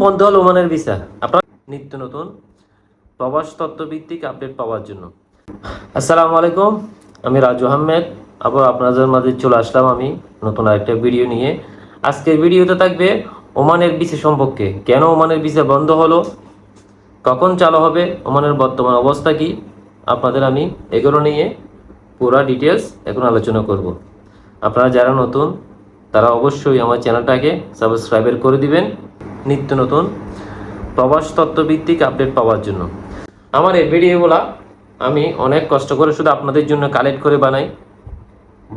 বন্ধ হলো ওমানের ভিসা আপনার নিত্য নতুন প্রবাস তথ্যভিত্তিক আপডেট পাওয়ার জন্য। আসসালামু আলাইকুম, আমি রাজু আহমেদ আবার আপনাদের মাঝে চলে আসলাম আমি নতুন আরেকটা ভিডিও নিয়ে। আজকের ভিডিওতে থাকবে ওমানের ভিসা সম্পর্কে, কেন ওমানের ভিসা বন্ধ হলো, কখন চালু হবে, ওমানের বর্তমান অবস্থা কি, আপনাদের আমি এগুলো নিয়ে পুরো ডিটেলস এখন আলোচনা করব। আপনারা যারা নতুন তারা অবশ্যই আমার চ্যানেলটাকে সাবস্ক্রাইব করে দিবেন নিত্য নতুন প্রবাস তথ্যভিত্তিক আপডেট পাওয়ার জন্য। আমার এই ভিডিওগুলো আমি অনেক কষ্ট করে শুধু আপনাদের জন্য কালেক্ট করে বানাই,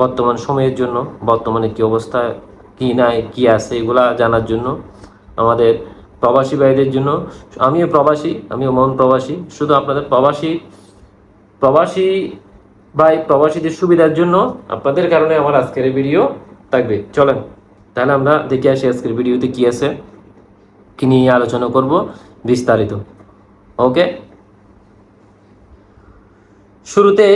বর্তমান সময়ের জন্য, বর্তমানে কী অবস্থা, কী নাই, কী আছে এগুলা জানার জন্য, আমাদের প্রবাসী ভাইদের জন্য। আমিও প্রবাসী, আমিও মন প্রবাসী, শুধু আপনাদের প্রবাসী ভাই প্রবাসীদের সুবিধার জন্য আপনাদের কারণে আমার আজকের এই ভিডিও থাকবে। চলেন তাহলে আমরা দেখে আসি আজকের ভিডিওতে কী আছে, কি নিয়ে আলোচনা করব বিস্তারিত। ওকে, শুরুতেই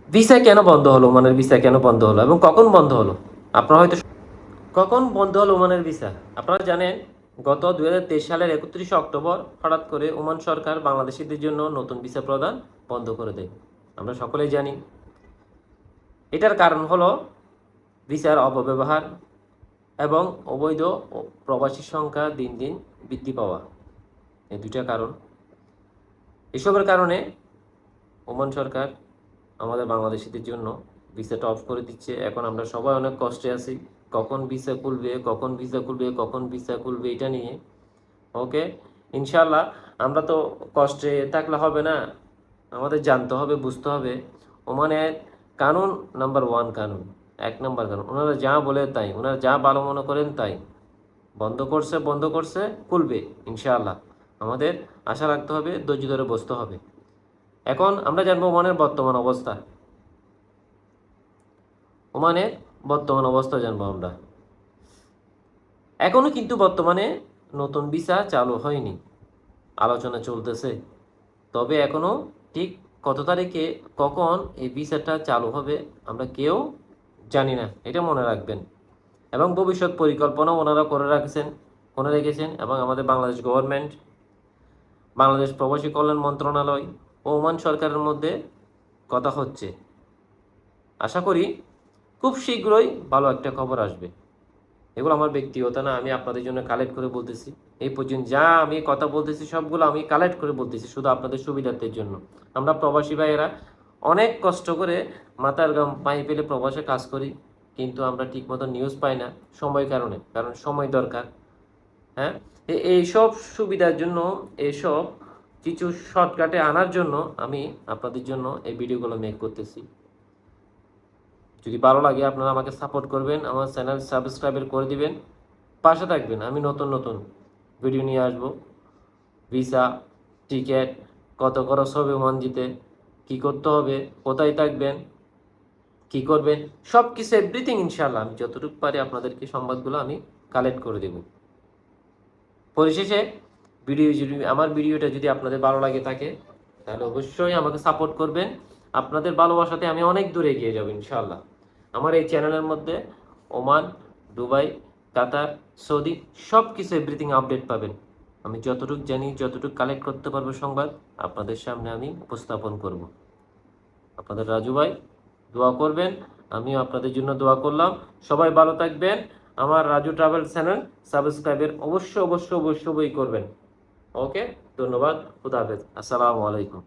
ভিসা কেন বন্ধ হলো, ওমানের ভিসা কেন বন্ধ হলো এবং কখন বন্ধ হলো। আপনারা হয়তো কখন বন্ধ হলো ওমানের ভিসা, আপনারা জানেন গত 2023 সালের 31 অক্টোবর হঠাৎ করে ওমান সরকার বাংলাদেশিদের জন্য নতুন ভিসা প্রদান বন্ধ করে দেয়। আমরা সকলেই জানি এটার কারণ হলো ভিসার অপব্যবহার এবং অবৈধ প্রবাসীর সংখ্যা দিন দিন বৃদ্ধি পাওয়া, এই দুইটা কারণ। এসবের কারণে ওমান সরকার আমাদের বাংলাদেশিদের জন্য ভিসাটা অফ করে দিচ্ছে। এখন আমরা সবাই অনেক কষ্টে আছি, কখন ভিসা খুলবে, কখন ভিসা খুলবে, কখন ভিসা খুলবে এটা নিয়ে। ওকে, ইনশাল্লাহ আমরা তো কষ্টে থাকলে হবে না, আমাদের জানতে হবে, বুঝতে হবে ওমানের কানুন নাম্বার 1, কানুন 1 নম্বর কানুন। ওনারা যা বলে তাই, ওনারা যা ভালো মনে করেন তাই। বন্ধ করছে খুলবে ইনশাআল্লাহ। আমাদের আশা রাখতে হবে, ধৈর্য ধরে বসতে হবে। এখন আমরা জানবো ওমানের বর্তমান অবস্থা। ওমানের বর্তমান অবস্থা জানবো আমরা। এখনো কিন্তু বর্তমানে নতুন ভিসা চালু হয়নি, আলোচনা চলতেছে। তবে এখনো ঠিক কত তারিখে কখন এই ভিসাটা চালু হবে আমরা কেউ জানি না, এটা মনে রাখবেন। এবং ভবিষ্যৎ পরিকল্পনা ওনারা করে রেখেছেন এবং আমাদের বাংলাদেশ গভর্নমেন্ট, বাংলাদেশ প্রবাসী কল্যাণ মন্ত্রণালয় ও ওমান সরকারের মধ্যে কথা হচ্ছে। আশা করি খুব শীঘ্রই ভালো একটা খবর আসবে। এগুলো আমার ব্যক্তিগত না, আমি আপনাদের জন্য কালেক্ট করে বলতেছি। এই পর্যন্ত যা আমি কথা বলতেছি সবগুলো আমি কালেক্ট করে বলতেছি শুধু আপনাদের সুবিধার্থের জন্য। আমরা প্রবাসী ভাইয়েরা অনেক কষ্ট করে মাথার ঘাম পায়ে ফেলে প্রবাসে কাজ করি, কিন্তু আমরা ঠিকমতো নিউজ পাই না কারণ সময় দরকার। হ্যাঁ, এইসব সুবিধার জন্য, এইসব কিছু শর্টকাটে আনার জন্য আমি আপনাদের জন্য এই ভিডিওগুলো মেক করতেছি। যদি ভালো লাগে আপনারা আমাকে সাপোর্ট করবেন, আমার চ্যানেল সাবস্ক্রাইব করে দিবেন, পাশে থাকবেন। আমি নতুন নতুন ভিডিও নিয়ে আসবো। ভিসা, টিকিট, কত খরচ হবে ওমান যেতে, কী করতে হবে, কোথায় থাকবেন, কি করবেন, সব কিছু এভরিথিং ইনশাআল্লাহ আমি যতটুকু পারি আপনাদেরকে সংবাদগুলো আমি কালেক্ট করে দেব। পরিশেষে আমার ভিডিওটা যদি আপনাদের ভালো লাগে থাকে তাহলে অবশ্যই আমাকে সাপোর্ট করবেন। আপনাদের ভালোবাসাতে আমি অনেক দূরে এগিয়ে যাব ইনশাআল্লাহ। আমার এই চ্যানেলের মধ্যে ওমান, দুবাই, কাতার, সৌদি সব কিছু এভরিথিং আপডেট পাবেন। আমি যতটুকু জানি, যতটুকু কালেক্ট করতে পারবো সংবাদ আপনাদের সামনে আমি উপস্থাপন করব। আপনাদের রাজু ভাই দোয়া করবেন, আমিও আপনাদের জন্য দোয়া করলাম। সবাই ভালো থাকবেন। আমার রাজু ট্রাভেল চ্যানেল সাবস্ক্রাইবের অবশ্যই করবেন। ওকে, ধন্যবাদ, খুদা হাফেজ, আসসালামু আলাইকুম।